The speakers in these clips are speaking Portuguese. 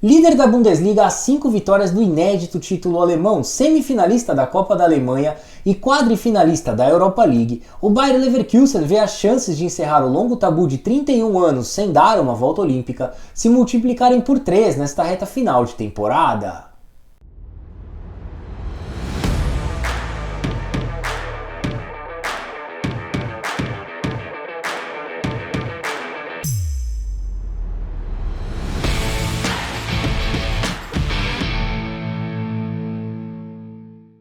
Líder da Bundesliga a 5 vitórias do inédito título alemão, semifinalista da Copa da Alemanha e quadrifinalista da Europa League, o Bayer Leverkusen vê as chances de encerrar o longo tabu de 31 anos sem dar uma volta olímpica se multiplicarem por 3 nesta reta final de temporada.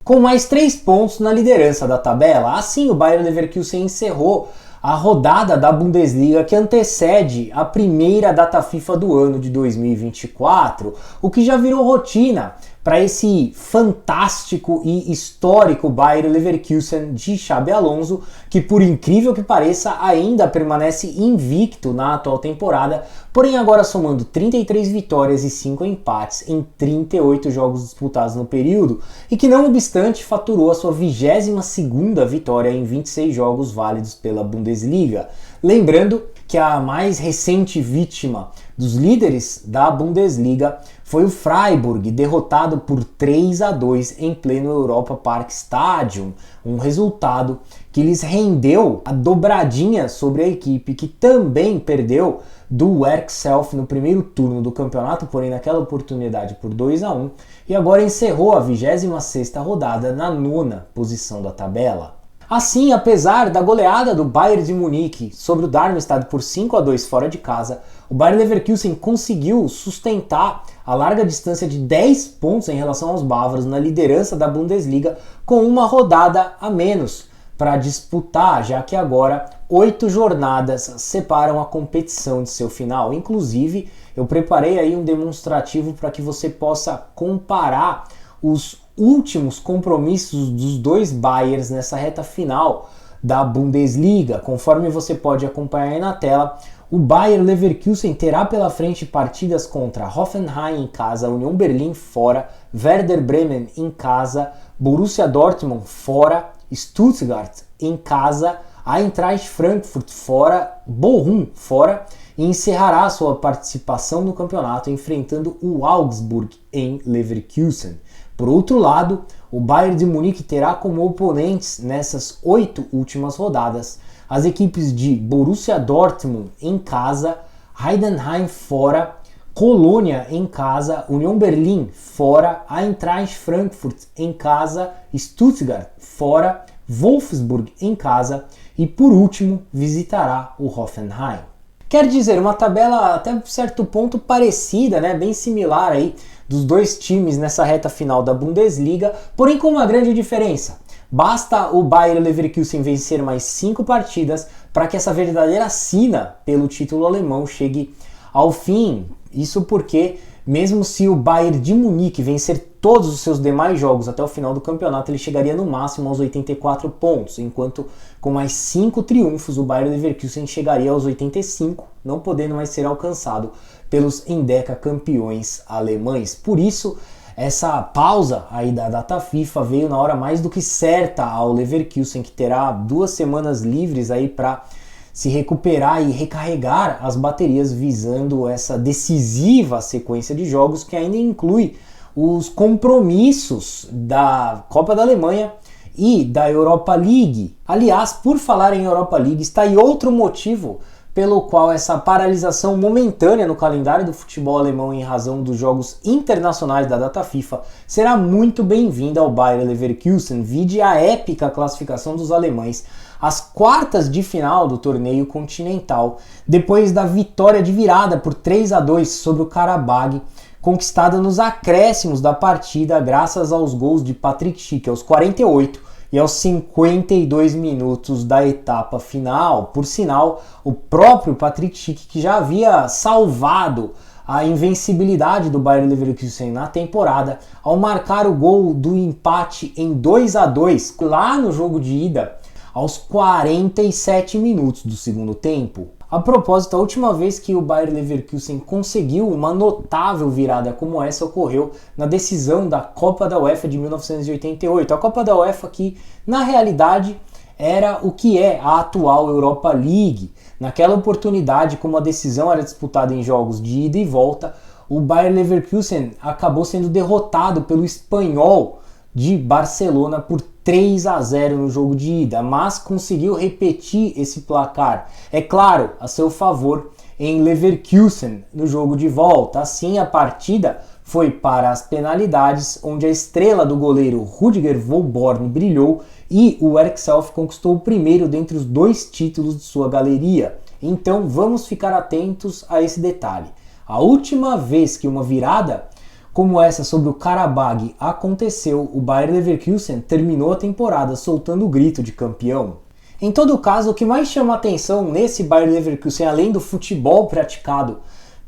Com mais 3 pontos na liderança da tabela, assim o Bayer Leverkusen encerrou a rodada da Bundesliga que antecede a primeira data FIFA do ano de 2024, o que já virou rotina para esse fantástico e histórico Bayer Leverkusen de Xabi Alonso, que por incrível que pareça ainda permanece invicto na atual temporada, porém agora somando 33 vitórias e 5 empates em 38 jogos disputados no período, e que não obstante faturou a sua 22ª vitória em 26 jogos válidos pela Bundesliga. Lembrando que a mais recente vítima dos líderes da Bundesliga foi o Freiburg, derrotado por 3-2 em pleno Europa Park Stadium, um resultado que lhes rendeu a dobradinha sobre a equipe que também perdeu do Werk Self no primeiro turno do campeonato, porém naquela oportunidade por 2-1, e agora encerrou a 26ª rodada na 9ª posição da tabela. Assim, apesar da goleada do Bayern de Munique sobre o Darmstadt por 5-2 fora de casa, o Bayer Leverkusen conseguiu sustentar a larga distância de 10 pontos em relação aos bávaros na liderança da Bundesliga, com uma rodada a menos para disputar, já que agora 8 jornadas separam a competição de seu final. Inclusive, eu preparei aí um demonstrativo para que você possa comparar os últimos compromissos dos dois Bayerns nessa reta final da Bundesliga. Conforme você pode acompanhar aí na tela, o Bayer Leverkusen terá pela frente partidas contra Hoffenheim em casa, Union Berlin fora, Werder Bremen em casa, Borussia Dortmund fora, Stuttgart em casa, Eintracht Frankfurt fora, Bochum fora, e encerrará sua participação no campeonato enfrentando o Augsburg em Leverkusen. Por outro lado, o Bayern de Munique terá como oponentes nessas 8 últimas rodadas as equipes de Borussia Dortmund em casa, Heidenheim fora, Colônia em casa, Union Berlin fora, Eintracht Frankfurt em casa, Stuttgart fora, Wolfsburg em casa e por último visitará o Hoffenheim. Quer dizer, uma tabela até certo ponto parecida, né? Bem similar aí dos dois times nessa reta final da Bundesliga, porém com uma grande diferença. Basta o Bayer Leverkusen vencer mais 5 partidas para que essa verdadeira sina pelo título alemão chegue ao fim. Isso porque, mesmo se o Bayern de Munique vencer todos os seus demais jogos até o final do campeonato, ele chegaria no máximo aos 84 pontos, enquanto com mais 5 triunfos o Bayer Leverkusen chegaria aos 85, não podendo mais ser alcançado pelos Endeca campeões alemães. Por isso, essa pausa aí da data FIFA veio na hora mais do que certa ao Leverkusen, que terá 2 semanas livres aí para se recuperar e recarregar as baterias visando essa decisiva sequência de jogos que ainda inclui os compromissos da Copa da Alemanha e da Europa League. Aliás, por falar em Europa League, está aí outro motivo pelo qual essa paralisação momentânea no calendário do futebol alemão em razão dos jogos internacionais da data FIFA será muito bem-vinda ao Bayer Leverkusen, vide a épica classificação dos alemães às quartas de final do torneio continental, depois da vitória de virada por 3-2 sobre o Karabag, conquistada nos acréscimos da partida graças aos gols de Patrick Schick aos 48 e aos 52 minutos da etapa final. Por sinal, o próprio Patrick Schick, que já havia salvado a invencibilidade do Bayer Leverkusen na temporada, ao marcar o gol do empate em 2-2 lá no jogo de ida, aos 47 minutos do segundo tempo. A propósito, a última vez que o Bayer Leverkusen conseguiu uma notável virada como essa ocorreu na decisão da Copa da UEFA de 1988. A Copa da UEFA que, na realidade, era o que é a atual Europa League. Naquela oportunidade, como a decisão era disputada em jogos de ida e volta, o Bayer Leverkusen acabou sendo derrotado pelo Espanhol de Barcelona por 3-0 no jogo de ida, mas conseguiu repetir esse placar, é claro, a seu favor, em Leverkusen no jogo de volta. Assim, a partida foi para as penalidades, onde a estrela do goleiro Rudiger Volborn brilhou e o Eric Self conquistou o primeiro dentre os 2 títulos de sua galeria. Então vamos ficar atentos a esse detalhe. A última vez que uma virada como essa sobre o Karabag aconteceu, o Bayer Leverkusen terminou a temporada soltando o grito de campeão. Em todo caso, o que mais chama atenção nesse Bayer Leverkusen, além do futebol praticado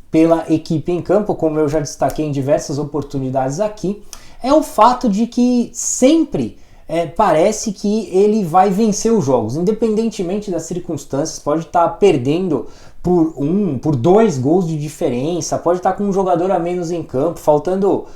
pela equipe em campo, como eu já destaquei em diversas oportunidades aqui, é o fato de que sempre parece que ele vai vencer os jogos, independentemente das circunstâncias. Pode estar perdendo por 2 gols de diferença, pode estar com um jogador a menos em campo, faltando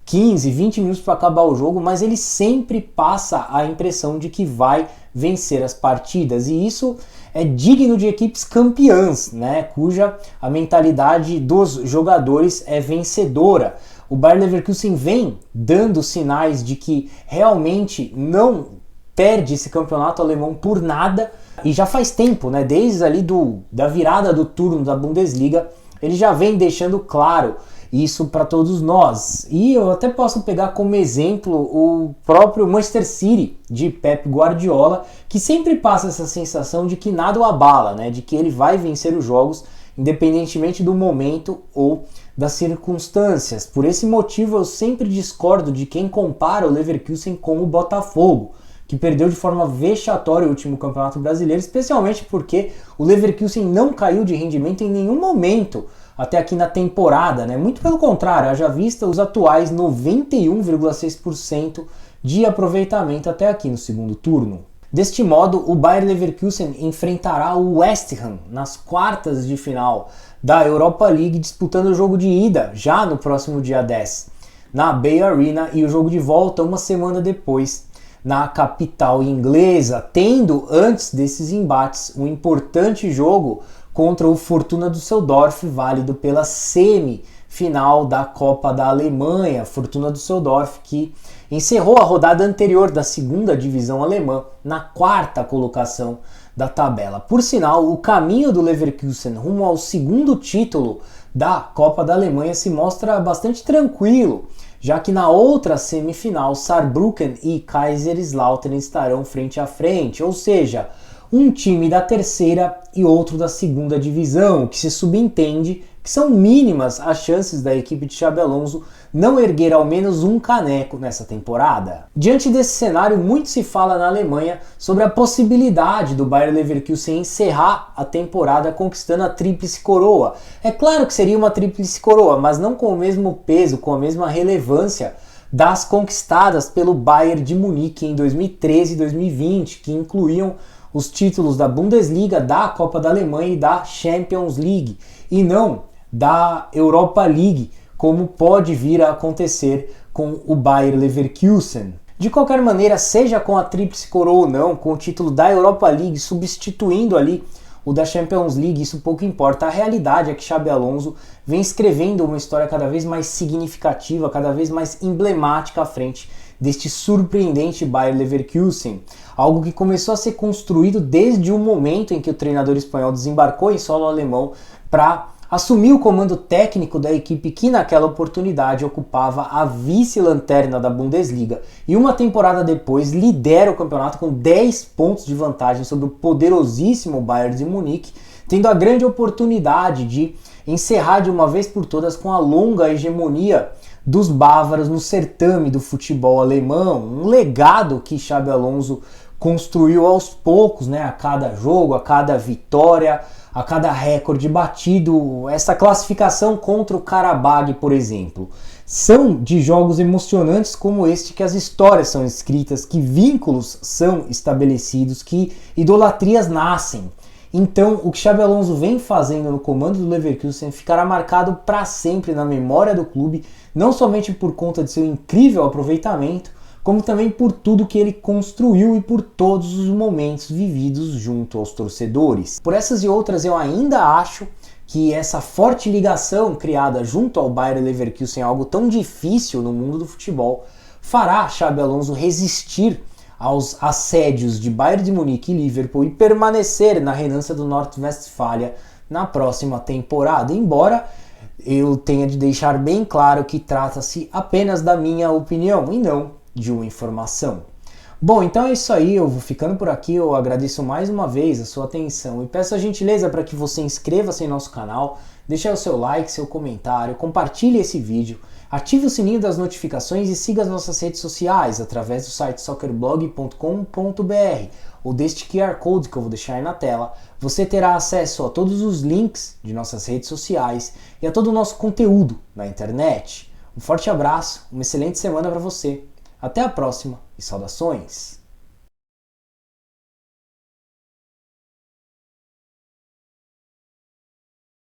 15, 20 minutos para acabar o jogo, mas ele sempre passa a impressão de que vai vencer as partidas, e isso é digno de equipes campeãs, né, cuja a mentalidade dos jogadores é vencedora. O Bayer Leverkusen vem dando sinais de que realmente não perde esse campeonato alemão por nada, e já faz tempo, né, desde ali da virada do turno da Bundesliga, ele já vem deixando claro isso para todos nós. E eu até posso pegar como exemplo o próprio Manchester City de Pep Guardiola, que sempre passa essa sensação de que nada o abala, né, de que ele vai vencer os jogos independentemente do momento ou das circunstâncias. Por esse motivo eu sempre discordo de quem compara o Leverkusen com o Botafogo, que perdeu de forma vexatória o último Campeonato Brasileiro, especialmente porque o Leverkusen não caiu de rendimento em nenhum momento até aqui na temporada, né? Muito pelo contrário, haja vista os atuais 91,6% de aproveitamento até aqui no segundo turno. Deste modo, o Bayer Leverkusen enfrentará o West Ham nas quartas de final da Europa League, disputando o jogo de ida já no próximo dia 10 na Bay Arena, e o jogo de volta uma semana depois na capital inglesa, tendo antes desses embates um importante jogo contra o Fortuna Düsseldorf, válido pela semifinal da Copa da Alemanha. Fortuna Düsseldorf que encerrou a rodada anterior da segunda divisão alemã na 4ª colocação da tabela. Por sinal, o caminho do Leverkusen rumo ao segundo título da Copa da Alemanha se mostra bastante tranquilo, já que na outra semifinal Saarbrücken e Kaiserslautern estarão frente a frente, ou seja, um time da terceira e outro da segunda divisão, o que se subentende que são mínimas as chances da equipe de Xabi Alonso não erguer ao menos um caneco nessa temporada. Diante desse cenário, muito se fala na Alemanha sobre a possibilidade do Bayer Leverkusen encerrar a temporada conquistando a tríplice coroa. É claro que seria uma tríplice coroa, mas não com o mesmo peso, com a mesma relevância das conquistadas pelo Bayern de Munique em 2013 e 2020, que incluíam os títulos da Bundesliga, da Copa da Alemanha e da Champions League, e não da Europa League, como pode vir a acontecer com o Bayer Leverkusen. De qualquer maneira, seja com a tríplice coroa ou não, com o título da Europa League substituindo ali o da Champions League, isso pouco importa. A realidade é que Xabi Alonso vem escrevendo uma história cada vez mais significativa, cada vez mais emblemática à frente deste surpreendente Bayer Leverkusen, algo que começou a ser construído desde o momento em que o treinador espanhol desembarcou em solo alemão para assumir o comando técnico da equipe que naquela oportunidade ocupava a vice-lanterna da Bundesliga, e uma temporada depois lidera o campeonato com 10 pontos de vantagem sobre o poderosíssimo Bayern de Munique, tendo a grande oportunidade de encerrar de uma vez por todas com a longa hegemonia dos bávaros no certame do futebol alemão, um legado que Xabi Alonso construiu aos poucos, né, a cada jogo, a cada vitória, a cada recorde batido. Essa classificação contra o Karabag, por exemplo, são de jogos emocionantes como este que as histórias são escritas, que vínculos são estabelecidos, que idolatrias nascem. Então, o que Xabi Alonso vem fazendo no comando do Leverkusen ficará marcado para sempre na memória do clube, não somente por conta de seu incrível aproveitamento, como também por tudo que ele construiu e por todos os momentos vividos junto aos torcedores. Por essas e outras, eu ainda acho que essa forte ligação criada junto ao Bayer Leverkusen, algo tão difícil no mundo do futebol, fará Xabi Alonso resistir aos assédios de Bayern de Munique e Liverpool e permanecer na renância do Nordrhein-Westfália na próxima temporada, embora eu tenha de deixar bem claro que trata-se apenas da minha opinião e não de uma informação. Bom, então é isso aí, eu vou ficando por aqui, eu agradeço mais uma vez a sua atenção e peço a gentileza para que você inscreva-se em nosso canal, deixe o seu like, seu comentário, compartilhe esse vídeo, ative o sininho das notificações e siga as nossas redes sociais através do site soccerblog.com.br ou deste QR Code que eu vou deixar aí na tela. Você terá acesso a todos os links de nossas redes sociais e a todo o nosso conteúdo na internet. Um forte abraço, uma excelente semana para você. Até a próxima e saudações!